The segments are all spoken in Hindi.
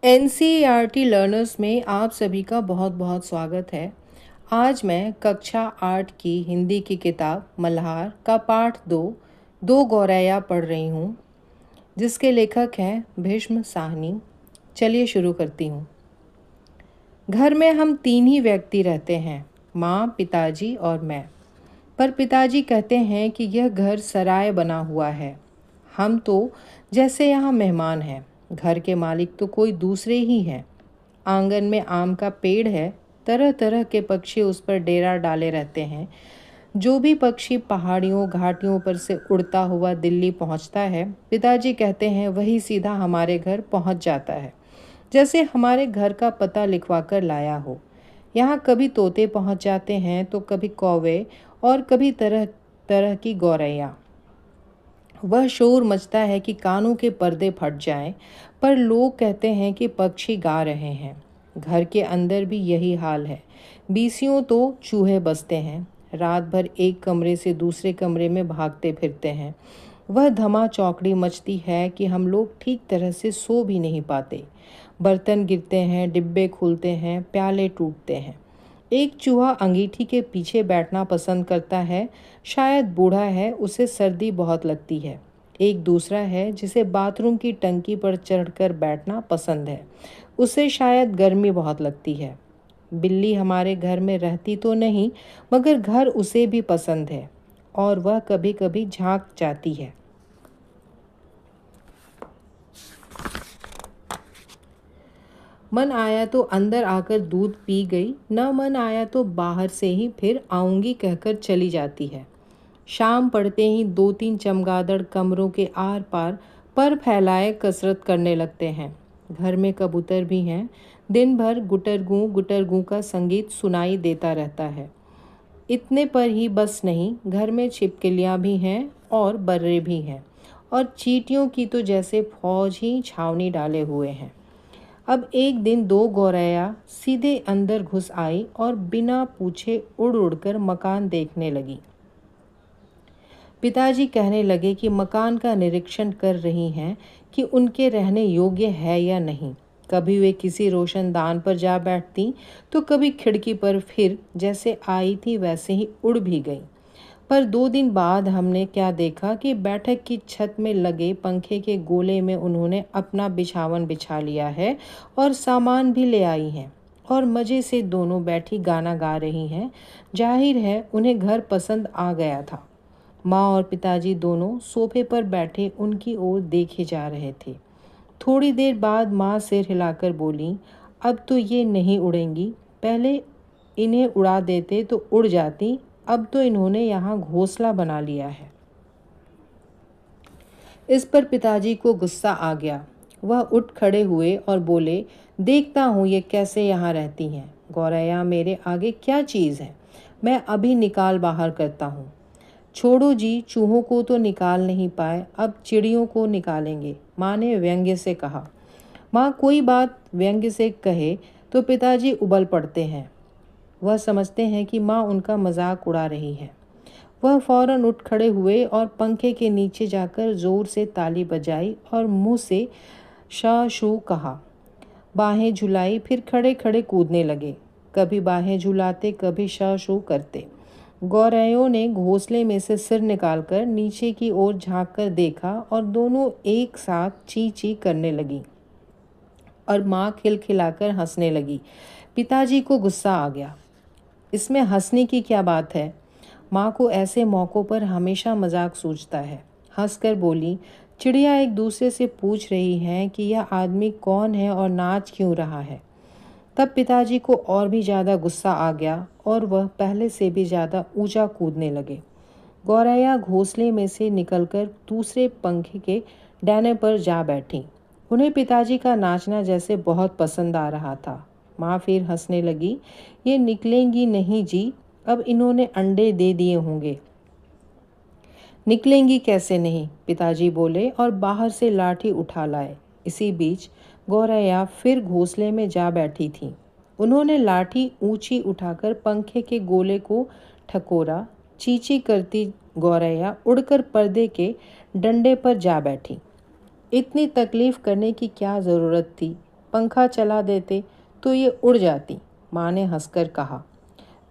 एनसीईआरटी लर्नर्स में आप सभी का बहुत बहुत स्वागत है। आज मैं कक्षा 8 की हिंदी की किताब मल्हार का पाठ दो गौरैया पढ़ रही हूँ, जिसके लेखक हैं भीष्म साहनी। चलिए शुरू करती हूँ। घर में हम तीन ही व्यक्ति रहते हैं, माँ, पिताजी और मैं। पर पिताजी कहते हैं कि यह घर सराय बना हुआ है। हम तो जैसे यहाँ मेहमान हैं। घर के मालिक तो कोई दूसरे ही हैं। आंगन में आम का पेड़ है। तरह तरह के पक्षी उस पर डेरा डाले रहते हैं। जो भी पक्षी पहाड़ियों घाटियों पर से उड़ता हुआ दिल्ली पहुंचता है, पिताजी कहते हैं वही सीधा हमारे घर पहुंच जाता है, जैसे हमारे घर का पता लिखवा कर लाया हो। यहाँ कभी तोते पहुंच जाते हैं तो कभी कौवे और कभी तरह तरह की गौरैया। वह शोर मचता है कि कानों के पर्दे फट जाएं, पर लोग कहते हैं कि पक्षी गा रहे हैं। घर के अंदर भी यही हाल है। बीसियों तो चूहे बसते हैं। रात भर एक कमरे से दूसरे कमरे में भागते फिरते हैं। वह धमा चौकड़ी मचती है कि हम लोग ठीक तरह से सो भी नहीं पाते। बर्तन गिरते हैं, डिब्बे खुलते हैं, प्याले टूटते हैं। एक चूहा अंगीठी के पीछे बैठना पसंद करता है। शायद बूढ़ा है, उसे सर्दी बहुत लगती है। एक दूसरा है जिसे बाथरूम की टंकी पर चढ़कर बैठना पसंद है। उसे शायद गर्मी बहुत लगती है। बिल्ली हमारे घर में रहती तो नहीं, मगर घर उसे भी पसंद है और वह कभी कभी झांक जाती है। मन आया तो अंदर आकर दूध पी गई, न मन आया तो बाहर से ही फिर आऊंगी कहकर चली जाती है। शाम पड़ते ही दो तीन चमगादड़ कमरों के आर पार पर फैलाए कसरत करने लगते हैं। घर में कबूतर भी हैं। दिन भर गुटर गूं का संगीत सुनाई देता रहता है। इतने पर ही बस नहीं, घर में छिपकलियाँ भी हैं और बर्रे भी हैं, और चींटियों की तो जैसे फौज ही छावनी डाले हुए हैं। अब एक दिन दो गौरैया सीधे अंदर घुस आई और बिना पूछे उड़ उड़कर मकान देखने लगी। पिताजी कहने लगे कि मकान का निरीक्षण कर रही हैं कि उनके रहने योग्य है या नहीं। कभी वे किसी रोशनदान पर जा बैठती तो कभी खिड़की पर, फिर जैसे आई थी वैसे ही उड़ भी गई। पर 2 दिन बाद हमने क्या देखा कि बैठक की छत में लगे पंखे के गोले में उन्होंने अपना बिछावन बिछा लिया है और सामान भी ले आई हैं, और मज़े से दोनों बैठी गाना गा रही हैं। जाहिर है उन्हें घर पसंद आ गया था। माँ और पिताजी दोनों सोफे पर बैठे उनकी ओर देखे जा रहे थे। थोड़ी देर बाद माँ सिर हिलाकर बोली, अब तो ये नहीं उड़ेंगी। पहले इन्हें उड़ा देते तो उड़ जाती, अब तो इन्होंने यहाँ घोंसला बना लिया है। इस पर पिताजी को गुस्सा आ गया। वह उठ खड़े हुए और बोले, देखता हूँ ये कैसे यहाँ रहती हैं। गौरैया मेरे आगे क्या चीज़ है, मैं अभी निकाल बाहर करता हूँ। छोड़ो जी, चूहों को तो निकाल नहीं पाए, अब चिड़ियों को निकालेंगे, माँ ने व्यंग्य से कहा। माँ कोई बात व्यंग्य से कहे तो पिताजी उबल पड़ते हैं। वह समझते हैं कि माँ उनका मजाक उड़ा रही है। वह फौरन उठ खड़े हुए और पंखे के नीचे जाकर जोर से ताली बजाई और मुंह से शा शू कहा। बाहें झुलाई, फिर खड़े खड़े कूदने लगे। कभी बाहें झुलाते, कभी शा शू करते। गौरैयों ने घोंसले में से सिर निकालकर नीचे की ओर झांक कर देखा और दोनों एक साथ ची ची करने लगी और माँ खिलखिलाकर हंसने लगी। पिताजी को गुस्सा आ गया। इसमें हंसने की क्या बात है? माँ को ऐसे मौक़ों पर हमेशा मजाक सूझता है। हंसकर बोली, चिड़िया एक दूसरे से पूछ रही हैं कि यह आदमी कौन है और नाच क्यों रहा है। तब पिताजी को और भी ज़्यादा गुस्सा आ गया और वह पहले से भी ज़्यादा ऊंचा कूदने लगे। गौरैया घोंसले में से निकलकर दूसरे पंखे के डैने पर जा बैठी। उन्हें पिताजी का नाचना जैसे बहुत पसंद आ रहा था। माँ फिर हंसने लगी, ये निकलेंगी नहीं जी, अब इन्होंने अंडे दे दिए होंगे। निकलेंगी कैसे नहीं, पिताजी बोले और बाहर से लाठी उठा लाए। इसी बीच गौरैया फिर घोंसले में जा बैठी थी। उन्होंने लाठी ऊंची उठाकर पंखे के गोले को ठकोरा। चींची करती गौरैया उड़कर पर्दे के डंडे पर जा बैठी। इतनी तकलीफ करने की क्या ज़रूरत थी? पंखा चला देते तो ये उड़ जाती, माँ ने हंसकर कहा।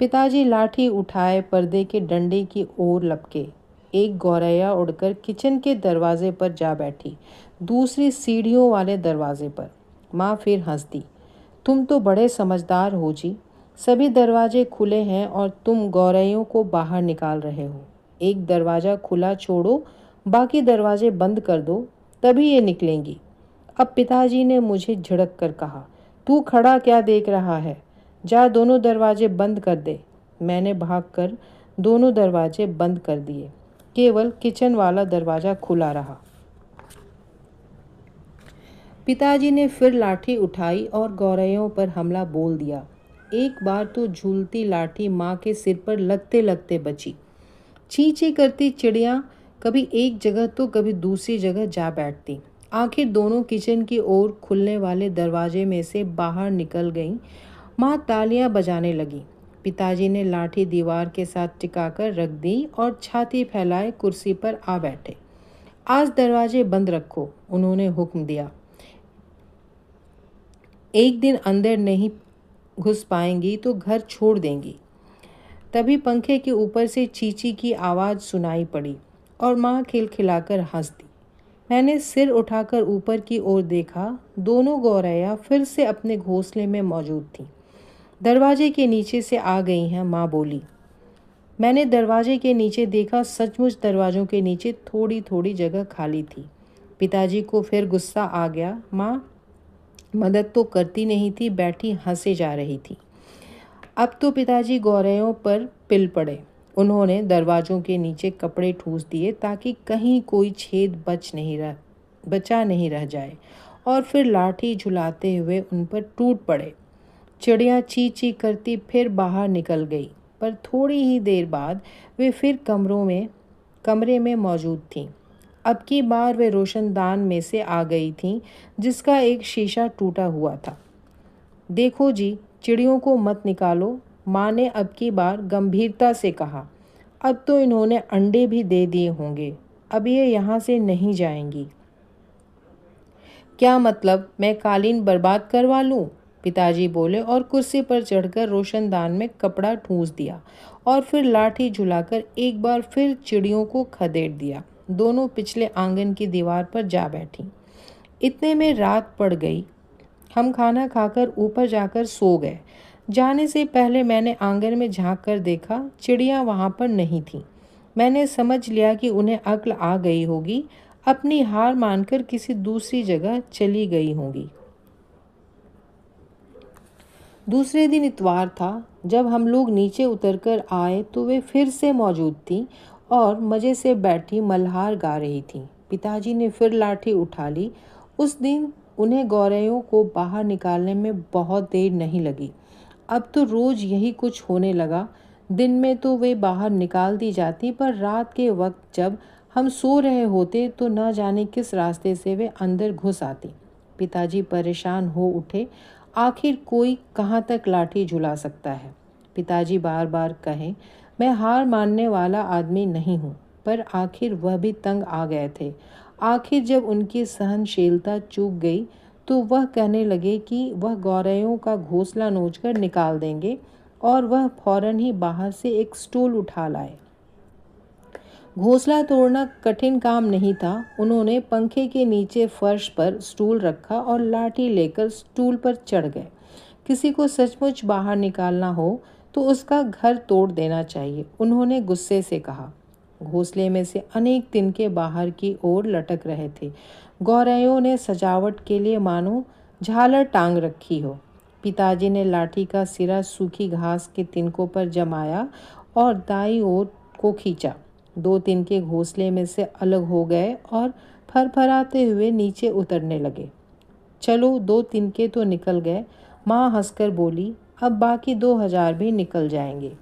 पिताजी लाठी उठाए पर्दे के डंडे की ओर लपके। एक गौरैया उड़कर किचन के दरवाजे पर जा बैठी, दूसरी सीढ़ियों वाले दरवाजे पर। माँ फिर हंस दी। तुम तो बड़े समझदार हो जी। सभी दरवाजे खुले हैं और तुम गौरैयों को बाहर निकाल रहे हो। एक दरवाज़ा खुला छोड़ो, बाकी दरवाजे बंद कर दो, तभी ये निकलेंगी। अब पिताजी ने मुझे झिड़क कर कहा, तू खड़ा क्या देख रहा है, जा दोनों दरवाजे बंद कर दे। मैंने भागकर दोनों दरवाजे बंद कर दिए, केवल किचन वाला दरवाज़ा खुला रहा। पिताजी ने फिर लाठी उठाई और गौरैयों पर हमला बोल दिया। एक बार तो झूलती लाठी माँ के सिर पर लगते लगते बची। ची ची करती चिड़िया कभी एक जगह तो कभी दूसरी जगह जा बैठती। आखिर दोनों किचन की ओर खुलने वाले दरवाजे में से बाहर निकल गईं। माँ तालियां बजाने लगी। पिताजी ने लाठी दीवार के साथ टिकाकर रख दी और छाती फैलाए कुर्सी पर आ बैठे। आज दरवाजे बंद रखो, उन्होंने हुक्म दिया। एक दिन अंदर नहीं घुस पाएंगी तो घर छोड़ देंगी। तभी पंखे के ऊपर से चीची की आवाज़ सुनाई पड़ी और माँ खिलखिलाकर हंस दी। मैंने सिर उठाकर ऊपर की ओर देखा। दोनों गौरैया फिर से अपने घोंसले में मौजूद थीं। दरवाजे के नीचे से आ गई हैं, माँ बोली। मैंने दरवाजे के नीचे देखा। सचमुच दरवाज़ों के नीचे थोड़ी थोड़ी जगह खाली थी। पिताजी को फिर गुस्सा आ गया। माँ मदद तो करती नहीं थी, बैठी हंसे जा रही थी। अब तो पिताजी गौरैयों पर पिल पड़े। उन्होंने दरवाज़ों के नीचे कपड़े ठूस दिए ताकि कहीं कोई छेद बचा नहीं रह जाए, और फिर लाठी झुलाते हुए उन पर टूट पड़े। चिड़िया ची ची करती फिर बाहर निकल गई, पर थोड़ी ही देर बाद वे फिर कमरे में मौजूद थीं। अब की बार वे रोशनदान में से आ गई थीं, जिसका एक शीशा टूटा हुआ था। देखो जी, चिड़ियों को मत निकालो, माँ ने अब की बार गंभीरता से कहा। अब तो इन्होंने अंडे भी दे दिए होंगे, अब ये यहाँ से नहीं जाएंगी। क्या मतलब, मैं कालीन बर्बाद करवा लूँ? पिताजी बोले और कुर्सी पर चढ़कर रोशनदान में कपड़ा ठूंस दिया और फिर लाठी झुलाकर एक बार फिर चिड़ियों को खदेड़ दिया। दोनों पिछले आंगन की दीवार पर जा बैठी। इतने में रात पड़ गई। हम खाना खाकर ऊपर जाकर सो गए। जाने से पहले मैंने आंगन में झांक कर देखा, चिड़िया वहाँ पर नहीं थीं। मैंने समझ लिया कि उन्हें अक्ल आ गई होगी, अपनी हार मानकर किसी दूसरी जगह चली गई होंगी। दूसरे दिन इतवार था। जब हम लोग नीचे उतरकर आए तो वे फिर से मौजूद थीं और मज़े से बैठी मल्हार गा रही थीं। पिताजी ने फिर लाठी उठा ली। उस दिन उन्हें गौरैयों को बाहर निकालने में बहुत देर नहीं लगी। अब तो रोज़ यही कुछ होने लगा। दिन में तो वे बाहर निकाल दी जाती, पर रात के वक्त जब हम सो रहे होते तो न जाने किस रास्ते से वे अंदर घुस आती। पिताजी परेशान हो उठे। आखिर कोई कहाँ तक लाठी झुला सकता है? पिताजी बार बार कहें, मैं हार मानने वाला आदमी नहीं हूँ, पर आखिर वह भी तंग आ गए थे। आखिर जब उनकी सहनशीलता चूक गई तो वह कहने लगे कि वह गौरैयों का घोंसला नोचकर निकाल देंगे, और वह फौरन ही बाहर से एक स्टूल उठा लाए। घोंसला तोड़ना कठिन काम नहीं था। उन्होंने पंखे के नीचे फर्श पर स्टूल रखा और लाठी लेकर स्टूल पर चढ़ गए। किसी को सचमुच बाहर निकालना हो तो उसका घर तोड़ देना चाहिए, उन्होंने गुस्से से कहा। घोंसले में से अनेक तिनके बाहर की ओर लटक रहे थे। गौरैयों ने सजावट के लिए मानो झालर टांग रखी हो। पिताजी ने लाठी का सिरा सूखी घास के तिनकों पर जमाया और दाईं ओर को खींचा। दो तिनके घोंसले में से अलग हो गए और फरफराते हुए नीचे उतरने लगे। चलो, दो तिनके तो निकल गए, माँ हंसकर बोली। अब बाकी 2000 भी निकल जाएंगे।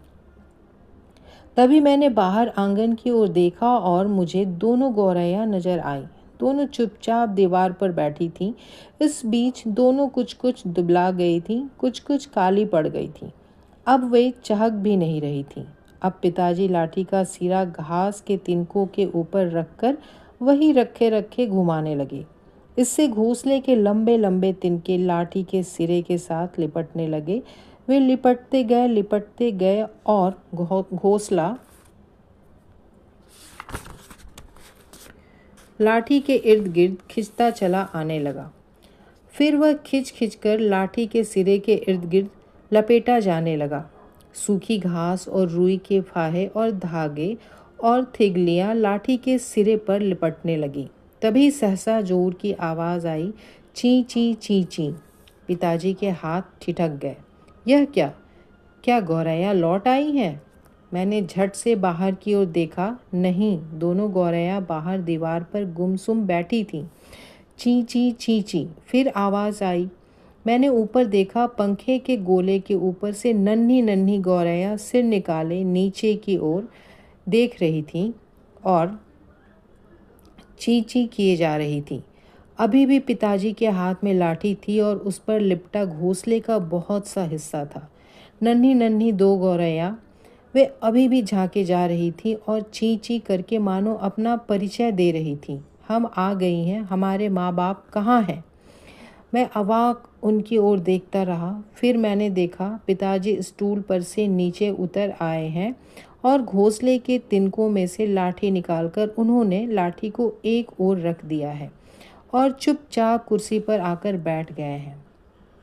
तभी मैंने बाहर आंगन की ओर देखा और मुझे दोनों गौरैया नजर आईं। दोनों चुपचाप दीवार पर बैठी थीं। इस बीच दोनों कुछ कुछ दुबला गई थीं, कुछ कुछ काली पड़ गई थीं। अब वे चहक भी नहीं रही थीं। अब पिताजी लाठी का सिरा घास के तिनकों के ऊपर रखकर वही रखे रखे घुमाने लगे। इससे घोंसले के लंबे लंबे तिनके लाठी के सिरे के साथ लिपटने लगे। वे लिपटते गए और घोंसला लाठी के इर्द गिर्द खिंचता चला आने लगा। फिर वह खिंच खिंच कर लाठी के सिरे के इर्द गिर्द लपेटा जाने लगा। सूखी घास और रुई के फाहे और धागे और थिगलियां लाठी के सिरे पर लिपटने लगी। तभी सहसा जोर की आवाज़ आई, ची ची ची ची। पिताजी के हाथ ठिठक गए। यह क्या? क्या गौरैया लौट आई हैं? मैंने झट से बाहर की ओर देखा। नहीं, दोनों गौरैया बाहर दीवार पर गुमसुम बैठी थीं। ची ची ची ची। फिर आवाज़ आई। मैंने ऊपर देखा। पंखे के गोले के ऊपर से नन्ही नन्ही गौरैया सिर निकाले नीचे की ओर देख रही थी और ची ची किए जा रही थी। अभी भी पिताजी के हाथ में लाठी थी और उस पर लिपटा घोंसले का बहुत सा हिस्सा था। नन्ही नन्ही दो गौरैया वे अभी भी झांके जा रही थी और ची ची करके मानो अपना परिचय दे रही थी। हम आ गई हैं, हमारे माँ बाप कहाँ हैं? मैं अवाक उनकी ओर देखता रहा। फिर मैंने देखा पिताजी स्टूल पर से नीचे उतर आए हैं और घोंसले के तिनकों में से लाठी निकालकर उन्होंने लाठी को एक ओर रख दिया है और चुपचाप कुर्सी पर आकर बैठ गए हैं।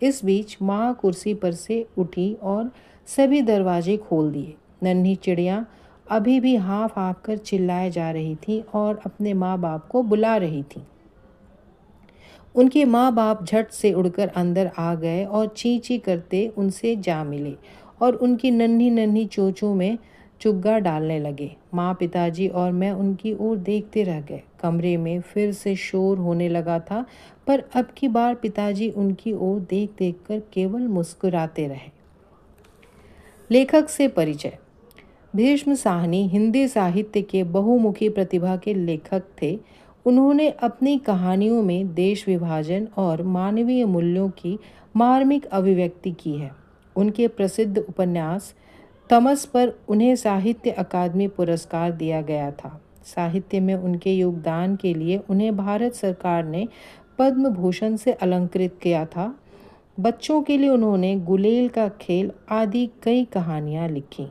इस बीच माँ कुर्सी पर से उठी और सभी दरवाजे खोल दिए। नन्ही चिड़ियाँ अभी भी हाँफ हाँफ कर चिल्लाए जा रही थीं और अपने माँ बाप को बुला रही थीं। उनके माँ बाप झट से उड़कर अंदर आ गए और ची ची करते उनसे जा मिले और उनकी नन्ही नन्ही चोंचों में चुग्गा डालने लगे। माँ, पिताजी और मैं उनकी ओर देखते रह गए। कमरे में फिर से शोर होने लगा था, पर अब की बार पिताजी उनकी ओर देख देख कर केवल मुस्कुराते रहे। लेखक से परिचय। भीष्म साहनी हिंदी साहित्य के बहुमुखी प्रतिभा के लेखक थे। उन्होंने अपनी कहानियों में देश विभाजन और मानवीय मूल्यों की मार्मिक अभिव्यक्ति की है। उनके प्रसिद्ध उपन्यास तमस पर उन्हें साहित्य अकादमी पुरस्कार दिया गया था। साहित्य में उनके योगदान के लिए उन्हें भारत सरकार ने पद्म भूषण से अलंकृत किया था। बच्चों के लिए उन्होंने गुलेल का खेल आदि कई कहानियाँ लिखी।